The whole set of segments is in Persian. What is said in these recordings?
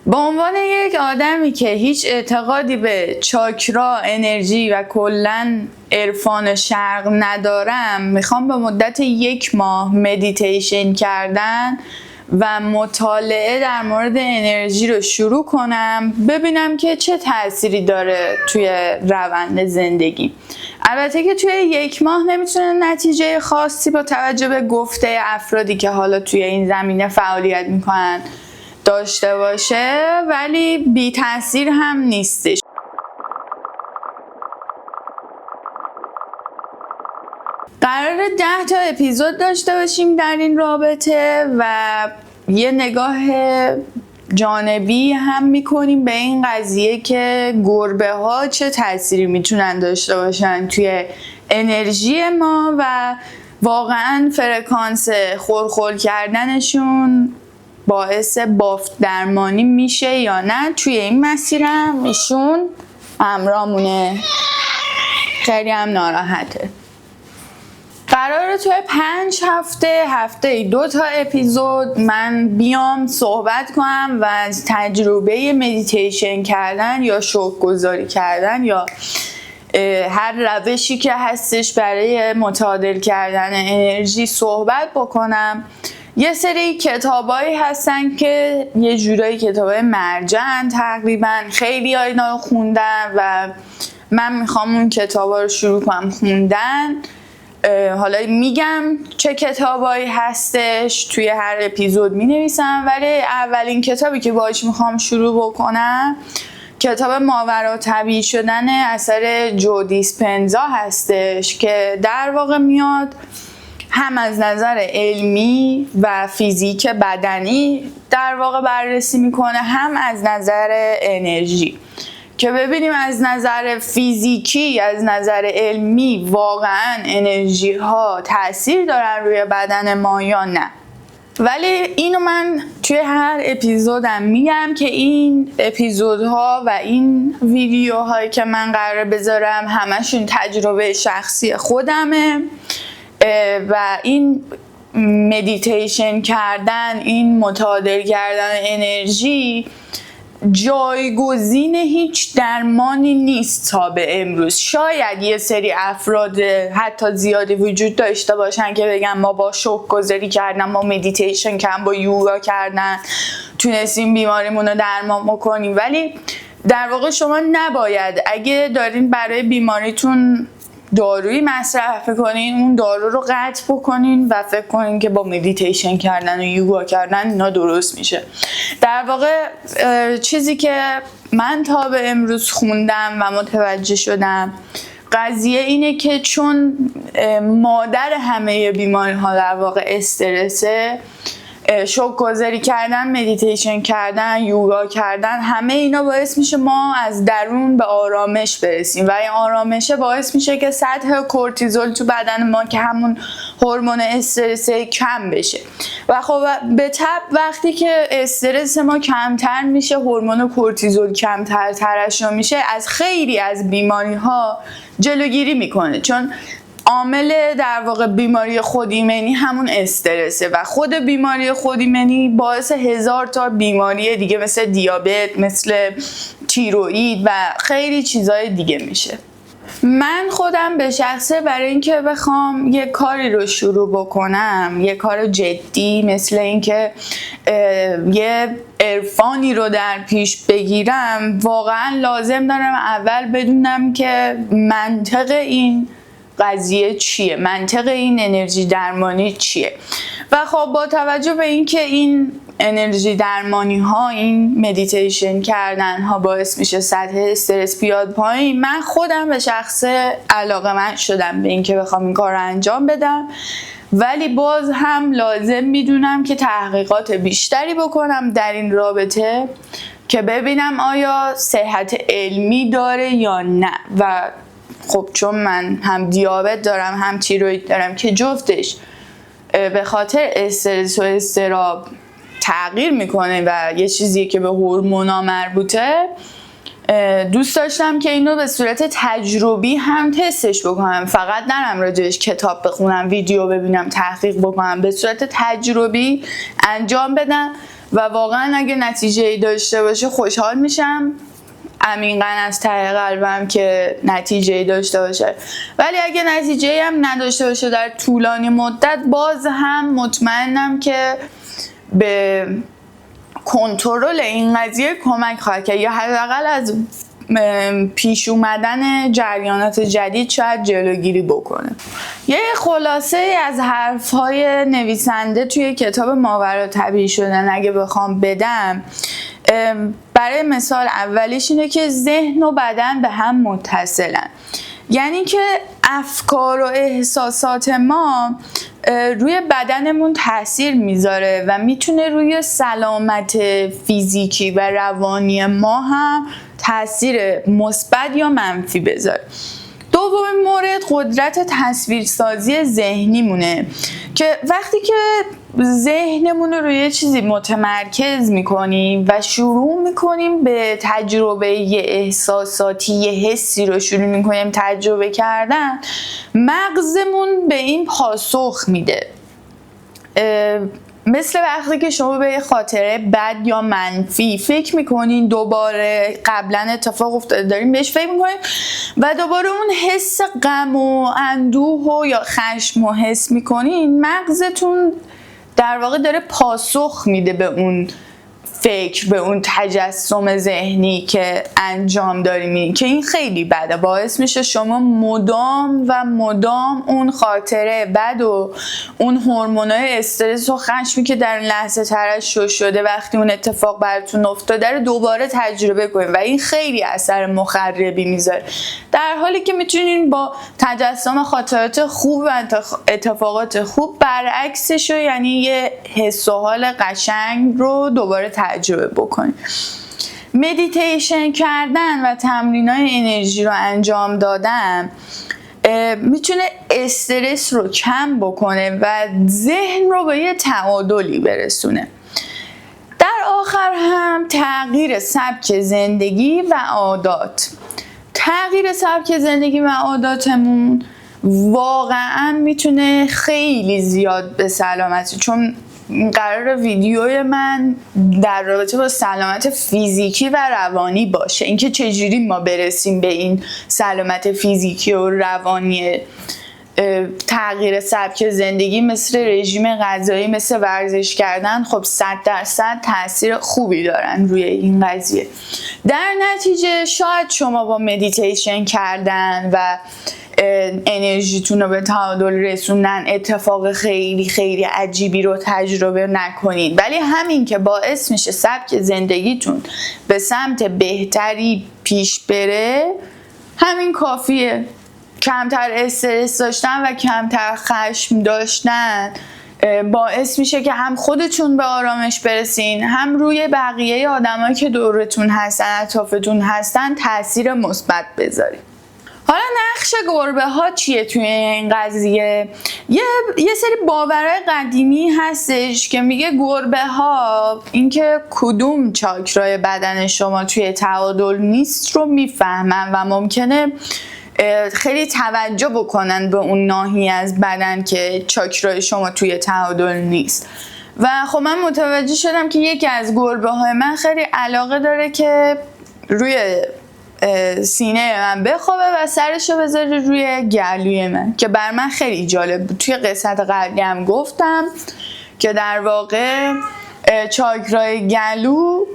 به عنوان یک آدمی که هیچ اعتقادی به چاکرا، انرژی و کلاً عرفان شرق ندارم، میخوام به مدت 1 ماه مدیتیشن کردن و مطالعه در مورد انرژی رو شروع کنم، ببینم که چه تأثیری داره توی روند زندگی. البته که توی 1 ماه نمیتونه نتیجه خاصی با توجه به گفته افرادی که حالا توی این زمینه فعالیت میکنن داشته باشه، ولی بی تأثیر هم نیستش. قرار 10 تا اپیزود داشته باشیم در این رابطه و یه نگاه جانبی هم میکنیم به این قضیه که گربه ها چه تأثیری میتونن داشته باشن توی انرژی ما و واقعا فرکانس خورخور کردنشون باعث بافت درمانی میشه یا نه. توی این مسیرم ایشون همراهمونه، خیلی هم ناراحته. قراره توی 5 هفته 2 تا اپیزود من بیام صحبت کنم و از تجربه مدیتیشن کردن یا شوق گذاری کردن یا هر روشی که هستش برای متعادل کردن انرژی صحبت بکنم. یه سری کتابایی هستن که یه جورایی کتابای مرجعن، تقریبا خیلی اینا رو خوندن و من میخوام اون کتابا رو شروع کنم خوندن. حالا میگم چه کتابایی هستش، توی هر اپیزود مینویسم، ولی اولین کتابی که باهاش میخوام شروع بکنم کتاب ماوراتبیعی شدن اثر جو دیسپنزا هستش که در واقع میاد هم از نظر علمی و فیزیک بدنی در واقع بررسی میکنه، هم از نظر انرژی، که ببینیم از نظر فیزیکی، از نظر علمی واقعا انرژی ها تأثیر دارن روی بدن ما یا نه. ولی اینو من توی هر اپیزودم میگم که این اپیزودها و این ویدیوهایی که من قراره بذارم همشون تجربه شخصی خودمه و این مدیتیشن کردن، این متعادل کردن انرژی جایگزین هیچ درمانی نیست تا به امروز. شاید یه سری افراد حتی زیادی وجود داشته باشن که بگن ما با شوق گذاری کردن، ما مدیتیشن کردن، با یوگا کردن تونستیم بیماریمون رو درمان بکنیم، ولی در واقع شما نباید اگه دارین برای بیماریتون دارویی مصرف کنین اون دارو رو قطع بکنین و فکر کنین که با مدیتیشن کردن و یوگا کردن اینا درست میشه. در واقع چیزی که من تا به امروز خوندم و متوجه شدم قضیه اینه که چون مادر همه بیماری ها در واقع استرسه، شوق گذاری کردن، مدیتیشن کردن، یوگا کردن، همه اینا باعث میشه ما از درون به آرامش برسیم و این آرامشه باعث میشه که سطح کورتیزول تو بدن ما که همون هورمون استرسه کم بشه و خب به تبع وقتی که استرس ما کمتر میشه، هورمون کورتیزول کمتر ترشح میشه، از خیلی از بیماری ها جلوگیری میکنه، چون عامل در واقع بیماری خودایمنی همون استرسه و خود بیماری خودایمنی باعث 1000 تا بیماری دیگه مثل دیابت، مثل تیروئید و خیلی چیزای دیگه میشه. من خودم به شخصه برای اینکه بخوام یه کاری رو شروع بکنم، یه کار جدی مثل اینکه یه عرفانی رو در پیش بگیرم، واقعا لازم دارم اول بدونم که منطق این قضیه چیه، منطق این انرژی درمانی چیه. و خب با توجه به اینکه این انرژی درمانی ها، این مدیتیشن کردن ها باعث میشه سطح استرس بیاد پایین، من خودم به شخص علاقه‌مند شدم به اینکه بخوام این کار رو انجام بدم، ولی باز هم لازم میدونم که تحقیقات بیشتری بکنم در این رابطه که ببینم آیا صحت علمی داره یا نه. و خب چون من هم دیابت دارم هم تیروئید دارم که جفتش به خاطر استرس و اضطراب تغییر میکنه و یه چیزیه که به هورمونا مربوطه، دوست داشتم که اینو به صورت تجربی هم تستش بکنم، فقط نرم راجعش کتاب بخونم، ویدیو ببینم، تحقیق بکنم، به صورت تجربی انجام بدم و واقعا اگه نتیجه داشته باشه خوشحال میشم، عمیقاً از ته قلبم که نتیجه داشته باشه. ولی اگه نتیجه هم نداشته باشه در طولانی مدت، باز هم مطمئنم که به کنترل این قضیه کمک خواهد کرد، یا حداقل از پیش اومدن جریانات جدید شاید جلوگیری بکنه. یه خلاصه از حرفهای نویسنده توی کتاب ماوراءطبیعی شدن اگه بخوام بدم، برای مثال اولیش اینه که ذهن و بدن به هم متصلن. یعنی که افکار و احساسات ما روی بدنمون تاثیر میذاره و میتونه روی سلامت فیزیکی و روانی ما هم تاثیر مثبت یا منفی بذاره. دومین مورد قدرت تصویرسازی ذهنی مونه که وقتی که ذهنمون رو روی یه چیزی متمرکز میکنیم و شروع میکنیم به تجربه یه احساساتی، یه حسی رو شروع میکنیم تجربه کردن، مغزمون به این پاسخ میده. مثل وقتی که شما به یه خاطره بد یا منفی فکر میکنین، دوباره قبلا اتفاق افتاده دارین بهش فکر میکنین و دوباره اون حس غم و اندوه و یا خشم و حس میکنین، مغزتون در واقع داره پاسخ میده به اون فکر، به اون تجسم ذهنی که انجام داریم، که این خیلی بده، باعث میشه شما مدام اون خاطره بد و اون هورمونای استرس و خشمی که در لحظه ترشح شده وقتی اون اتفاق براتون افتاده رو دوباره تجربه کنید و این خیلی اثر مخربی میذاره، در حالی که میتونین با تجسم خاطرات خوب و اتفاقات خوب برعکسش رو، یعنی یه حس و حال قشنگ رو دوباره تجربه بکنید. مدیتیشن کردن و تمرینای انرژی رو انجام دادن میتونه استرس رو کم بکنه و ذهن رو به یه تعادلی برسونه. در آخر هم تغییر سبک زندگی و عادات. تغییر سبک زندگی و عاداتمون واقعا میتونه خیلی زیاد به سلامتی، چون قرار ویدیوی من در رابطه با سلامت فیزیکی و روانی باشه، اینکه چجوری ما برسیم به این سلامت فیزیکی و روانی. تغییر سبک زندگی مثل رژیم غذایی، مثل ورزش کردن، خب 100% تاثیر خوبی دارن روی این قضیه. در نتیجه شاید شما با مدیتیشن کردن و انرژیتون رو به تعادل رسوندن اتفاق خیلی خیلی عجیبی رو تجربه نکنید، ولی همین که باعث میشه سبک زندگیتون به سمت بهتری پیش بره، همین کافیه. کمتر استرس داشتن و کمتر خشم داشتن باعث میشه که هم خودتون به آرامش برسین، هم روی بقیه آدمایی که دورتون هستن، اطرافتون هستن تاثیر مثبت بذارید. حالا نقش گربه ها چیه توی این قضیه؟ یه سری باورهای قدیمی هستش که میگه گربه ها اینکه کدوم چاکرای بدن شما توی تعادل نیست رو میفهمن و ممکنه خیلی توجه بکنن به اون ناحیه از بدن که چاکرای شما توی تعادل نیست. و خب من متوجه شدم که یکی از گربه های من خیلی علاقه داره که روی سینه من بخوابه و سرشو بذاره روی گلوی من، که بر من خیلی جالب بود. توی قسمت قبلی هم گفتم که در واقع چاکرای گلو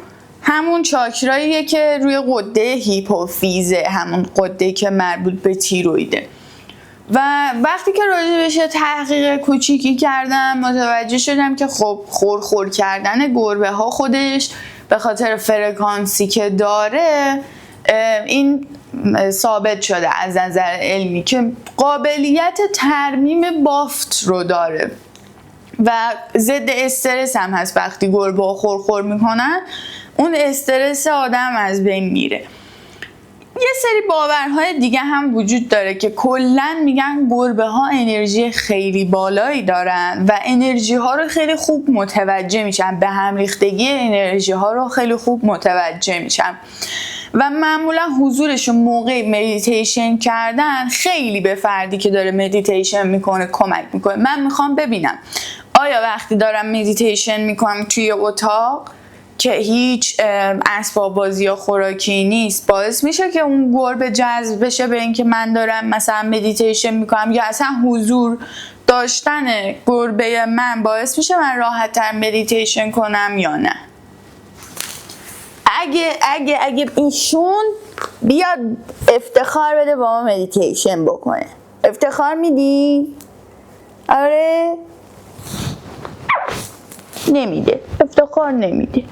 همون چاکراییه که روی قده هیپوفیزه، همون قده که مربوط به تیرویده. و وقتی که راجبش تحقیق کوچیکی کردم متوجه شدم که خب خورخور کردن گربه ها خودش به خاطر فرکانسی که داره این ثابت شده از نظر علمی که قابلیت ترمیم بافت رو داره و ضد استرس هم هست. وقتی گربه ها خورخور میکنن اون استرس آدم از بین میره. یه سری باورهای دیگه هم وجود داره که کلاً میگن گربه ها انرژی خیلی بالایی دارن و انرژی ها رو خیلی خوب متوجه میشن، به هم ریختگی انرژی ها رو خیلی خوب متوجه میشن و معمولا حضورشون موقع مدیتیشن کردن خیلی به فردی که داره مدیتیشن میکنه کمک میکنه. من میخوام ببینم آیا وقتی دارم مدیتیشن میکنم توی اتاق که هیچ اسباب بازی یا خوراکی نیست باعث میشه که اون گربه جذب بشه به اینکه من دارم مثلا مدیتیشن میکنم، یا اصلا حضور داشتن گربه من باعث میشه من راحت تر مدیتیشن کنم یا نه؟ اگه ایشون بیاد افتخار بده با ما مدیتیشن بکنه، افتخار میدی؟ آره؟ نمیده، افتخار نمیده.